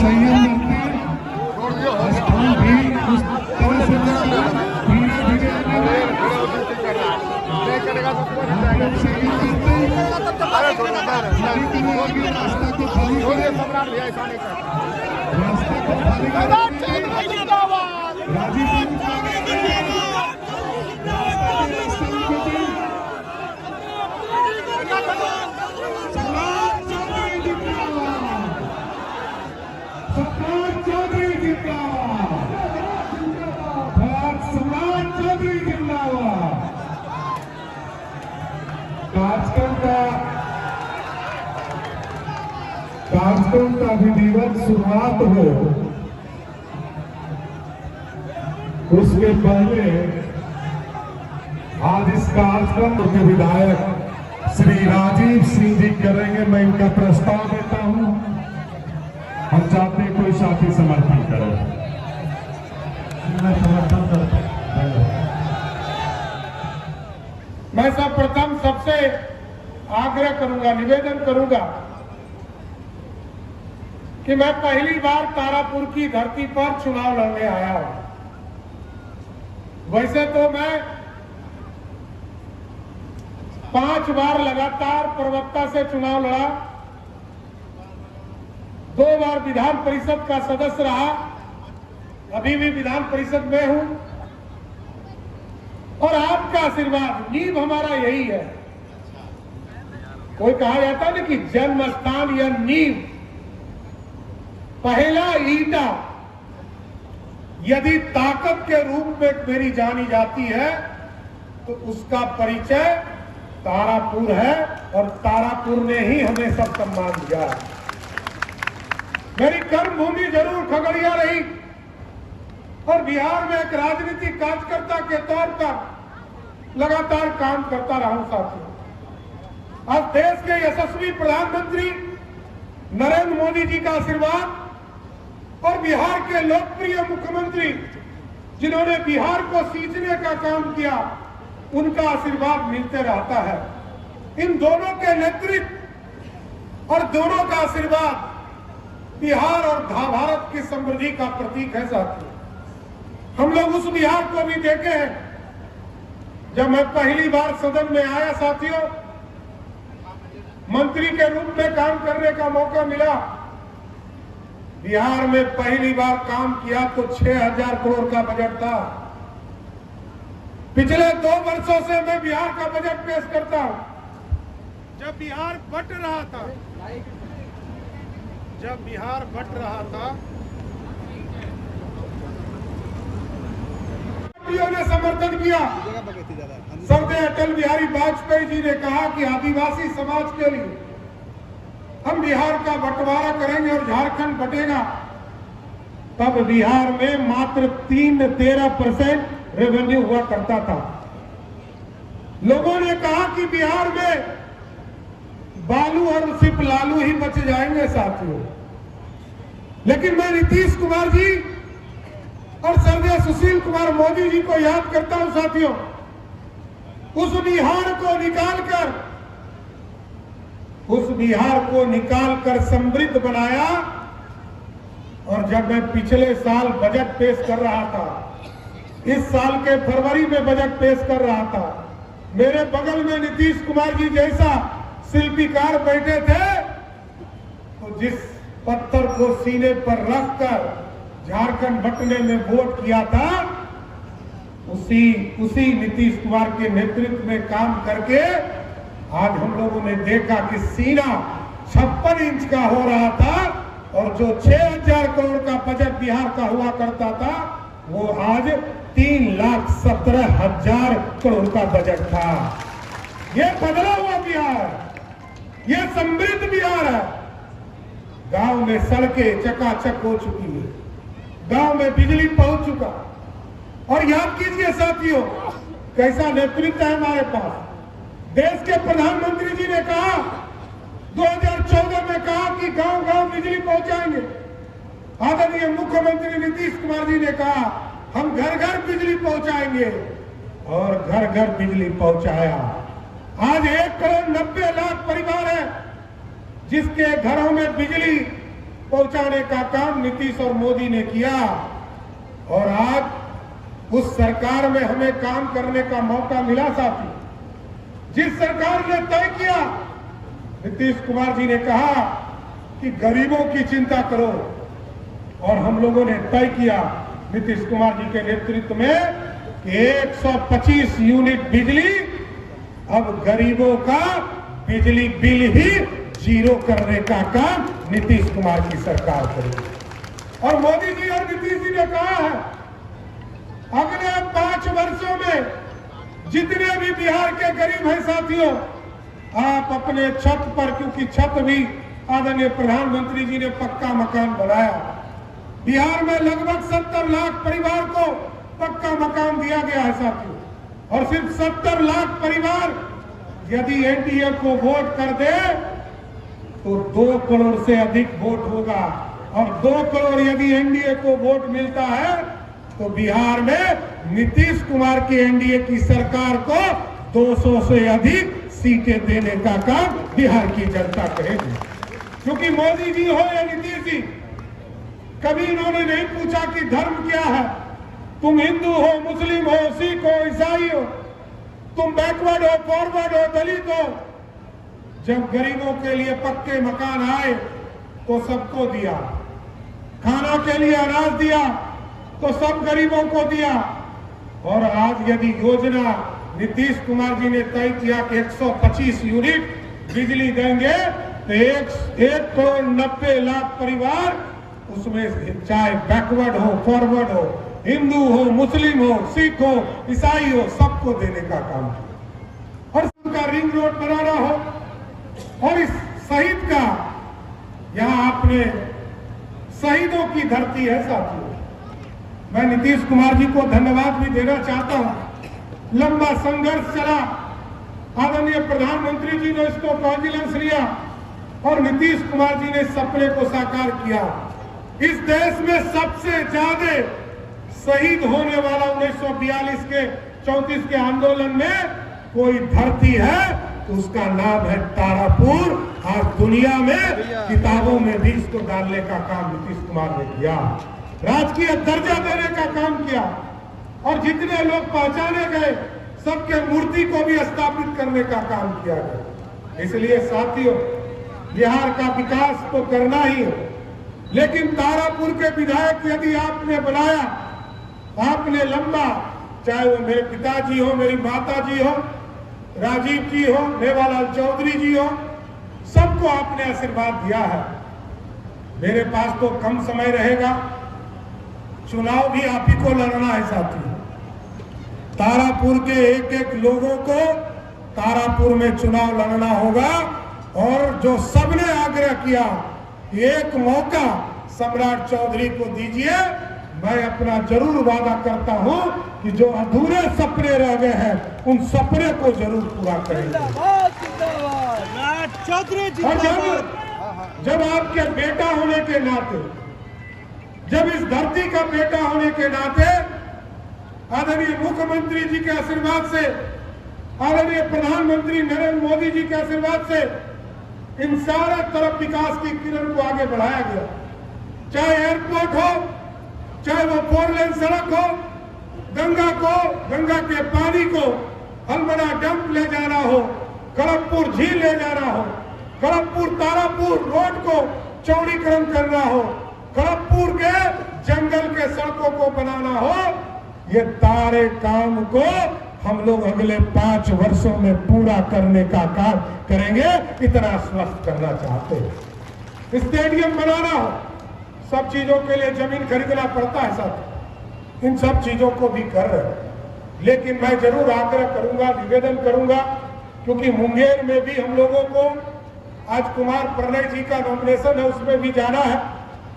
संयम रखें, स्थान भी उस तरह से धीरे धीरे रास्ता को खाली करें, रास्ते को खाली करें। राजीव चौधरी जिंदाबाद, समाज चौधरी जिंदाबाद। कार्यक्रम का विधिवत शुरुआत हो उसके पहले आज इस कार्यक्रम के विधायक श्री राजीव सिंह जी करेंगे। मैं इनका प्रस्ताव देता हूं। हम चाहते हैं कोई साथी समर्थन करे। मैं समर्थन करता हूं। मैं सर्वप्रथम सबसे आग्रह करूंगा, निवेदन करूंगा कि मैं पहली बार तारापुर की धरती पर चुनाव लड़ने आया हूं। वैसे तो मैं 5 बार लगातार प्रवक्ता से चुनाव लड़ा, 2 बार विधान परिषद का सदस्य रहा, अभी भी विधान परिषद में हूं और आपका आशीर्वाद नींव हमारा यही है। कोई कहा जाता है ना कि जन्म स्थान या नींव, पहला ईंटा यदि ताकत के रूप में मेरी जानी जाती है तो उसका परिचय तारापुर है और तारापुर ने ही हमें सब सम्मान दिया। मेरी कर्म भूमि जरूर खगड़िया रही और बिहार में एक राजनीतिक कार्यकर्ता के तौर पर लगातार काम करता रहा हूं। साथियों, आज देश के यशस्वी प्रधानमंत्री नरेंद्र मोदी जी का आशीर्वाद और बिहार के लोकप्रिय मुख्यमंत्री जिन्होंने बिहार को सींचने का काम किया, उनका आशीर्वाद मिलते रहता है। इन दोनों के नेतृत्व और दोनों का आशीर्वाद बिहार और भारत की समृद्धि का प्रतीक है। साथियों, हम लोग उस बिहार को भी देखे हैं जब मैं पहली बार सदन में आया। साथियों, मंत्री के रूप में काम करने का मौका मिला। बिहार में पहली बार काम किया तो 6000 करोड़ का बजट था। पिछले 2 वर्षों से मैं बिहार का बजट पेश करता हूं। जब बिहार बट रहा था, ने समर्थन किया। सरदार अटल बिहारी वाजपेयी जी ने कहा कि आदिवासी समाज के लिए हम बिहार का बंटवारा करेंगे और झारखंड बटेगा। तब बिहार में मात्र 13% रेवेन्यू हुआ करता था। लोगों ने कहा कि बिहार में बालू और सिर्फ लालू ही बच जाएंगे। साथियों, लेकिन मैं नीतीश कुमार जी और स्वर्गीय सुशील कुमार मोदी जी को याद करता हूं। साथियों, उस बिहार को निकालकर समृद्ध बनाया। और जब मैं पिछले साल बजट पेश कर रहा था, इस साल के फरवरी में बजट पेश कर रहा था, मेरे बगल में नीतीश कुमार जी जैसा शिल्पीकार बैठे थे, तो जिस पत्थर को सीने पर रखकर झारखंड बंटने में वोट किया था, उसी नीतीश कुमार के नेतृत्व में काम करके आज हम लोगों ने देखा कि सीना 56 इंच का हो रहा था और जो 6000 करोड़ का बजट बिहार का हुआ करता था, वो आज 3,17,000 करोड़ का बजट था। ये बदला हुआ बिहार, ये समृद्ध बिहार है। गांव में सड़कें चकाचक हो चुकी है, गांव में बिजली पहुंच चुका। और याद कीजिए साथियों, कैसा नेतृत्व है हमारे पास। देश के प्रधानमंत्री जी ने कहा, 2014 में कहा कि गांव गांव बिजली पहुंचाएंगे। आदरणीय मुख्यमंत्री नीतीश कुमार जी ने कहा, हम घर घर बिजली पहुंचाएंगे, और घर घर बिजली पहुंचाया। आज 1,90,00,000 परिवार है जिसके घरों में बिजली पहुंचाने का काम नीतीश और मोदी ने किया। और आज उस सरकार में हमें काम करने का मौका मिला साथी। जिस सरकार ने तय किया, नीतीश कुमार जी ने कहा कि गरीबों की चिंता करो, और हम लोगों ने तय किया नीतीश कुमार जी के नेतृत्व में कि 125 यूनिट बिजली, अब गरीबों का बिजली बिल ही जीरो करने का काम नीतीश कुमार की सरकार करेगी। और मोदी जी और नीतीश जी ने कहा है अगले 5 वर्षों में जितने भी बिहार के गरीब हैं साथियों, आप अपने छत पर, क्योंकि छत भी आदरणीय प्रधानमंत्री जी ने पक्का मकान बनाया, बिहार में लगभग 70 लाख परिवार को पक्का मकान दिया गया है साथियों। और सिर्फ 70 लाख परिवार यदि एनडीए को वोट कर दे तो 2 करोड़ से अधिक वोट होगा, और 2 करोड़ यदि एनडीए को वोट मिलता है तो बिहार में नीतीश कुमार की एनडीए की सरकार को 200 से अधिक सीटें देने का काम बिहार की जनता करेगी। क्योंकि मोदी जी हो या नीतीश जी, कभी इन्होंने नहीं पूछा कि धर्म क्या है, तुम हिंदू हो, मुस्लिम हो, सिख हो, ईसाई हो, तुम बैकवर्ड हो, फॉरवर्ड हो, दलित हो। जब गरीबों के लिए पक्के मकान आए तो सबको दिया, खाना के लिए अनाज दिया तो सब गरीबों को दिया। और आज यदि योजना नीतीश कुमार जी ने तय किया कि 125 यूनिट बिजली देंगे तो 1 करोड़ 90 लाख परिवार, उसमें चाहे बैकवर्ड हो, फॉरवर्ड हो, हिंदू हो, मुस्लिम हो, सिख हो, ईसाई हो, सबको देने का काम किया। और उनका रिंग रोड बनाना हो, और इस शहीद का, यहां आपने शहीदों की धरती है साथियों। मैं नीतीश कुमार जी को धन्यवाद भी देना चाहता हूं। लंबा संघर्ष चला, आदरणीय प्रधानमंत्री जी ने इसको कॉन्फिडेंस लिया और नीतीश कुमार जी ने सपने को साकार किया। इस देश में सबसे ज्यादा शहीद होने वाला 1942 के 34 के आंदोलन में कोई धरती है तो उसका नाम है तारापुर। आज दुनिया में किताबों में भी इसको डालने का काम नीतीश कुमार ने किया, राजकीय दर्जा देने का काम किया, और जितने लोग पहचाने गए सबके मूर्ति को भी स्थापित करने का काम किया गया। इसलिए साथियों, बिहार का विकास तो करना ही है, लेकिन तारापुर के विधायक यदि आपने बनाया, आपने लंबा, चाहे वो मेरे पिताजी हो, मेरी माता जी हो, राजीव जी हो, मेवालाल चौधरी जी हो, सबको आपने आशीर्वाद दिया है। मेरे पास तो कम समय रहेगा, चुनाव भी आप ही को लड़ना है साथियों। तारापुर के एक एक लोगों को तारापुर में चुनाव लड़ना होगा, और जो सबने आग्रह किया एक मौका सम्राट चौधरी को दीजिए, मैं अपना जरूर वादा करता हूं कि जो अधूरे सपने रह गए हैं उन सपने को जरूर पूरा करेंगे। और जब आपके बेटा होने के नाते, जब इस धरती का बेटा होने के नाते, आदरणीय मुख्यमंत्री जी के आशीर्वाद से, आदरणीय प्रधानमंत्री नरेंद्र मोदी जी के आशीर्वाद से इन सारे तरफ विकास की किरण को आगे बढ़ाया गया। चाहे एयरपोर्ट हो, चाहे वो 4 लेन सड़क हो, गंगा के पानी को हलमड़ा डंप ले जाना हो, खड़गपुर झील ले जाना हो, खड़गपुर तारापुर रोड को चौड़ीकरण करना हो, खड़गपुर के जंगल के सड़कों को बनाना हो, ये सारे काम को हम लोग अगले 5 वर्षों में पूरा करने का काम करेंगे। इतना आश्वस्त करना चाहते हैं। स्टेडियम बनाना हो, सब चीजों के लिए जमीन खरीदना पड़ता है साथ, इन सब चीजों को भी कर रहे हैं। लेकिन मैं जरूर आग्रह करूंगा, निवेदन करूंगा, क्योंकि मुंगेर में भी हम लोगों को आज कुमार प्रणय जी का नॉमिनेशन है, उसमें भी जाना है।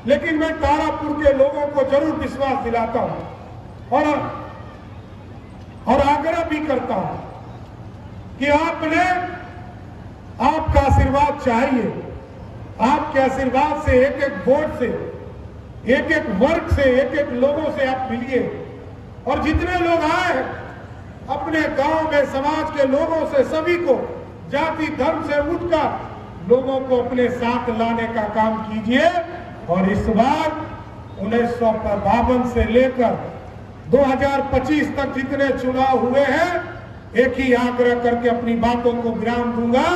लेकिन मैं तारापुर के लोगों को जरूर विश्वास दिलाता हूं और आग्रह भी करता हूं कि आपका आशीर्वाद चाहिए। आपके आशीर्वाद से, एक एक वोट से, एक एक वर्ग से, एक एक लोगों से आप मिलिए, और जितने लोग आए हैं अपने गांव में समाज के लोगों से, सभी को जाति धर्म से उठकर लोगों को अपने साथ लाने का काम कीजिए। और इस बार 1952 से लेकर 2025 तक जितने चुनाव हुए हैं, एक ही आग्रह करके अपनी बातों को विराम दूंगा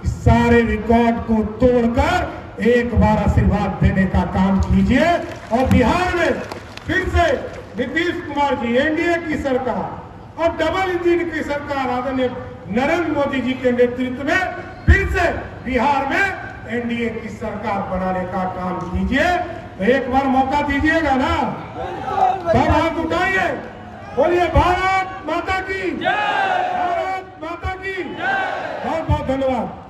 कि सारे रिकॉर्ड को तोड़कर एक बार आशीर्वाद देने का काम कीजिए और बिहार में फिर से नीतीश कुमार जी, एनडीए की सरकार और डबल इंजन की सरकार आदरणीय नरेंद्र मोदी जी के नेतृत्व में फिर से बिहार में एनडीए की सरकार बनाने का काम कीजिए। तो एक बार मौका दीजिएगा ना, सब हाथ उठाइए, बोलिए भारत माता की, भारत माता की। बहुत बहुत धन्यवाद।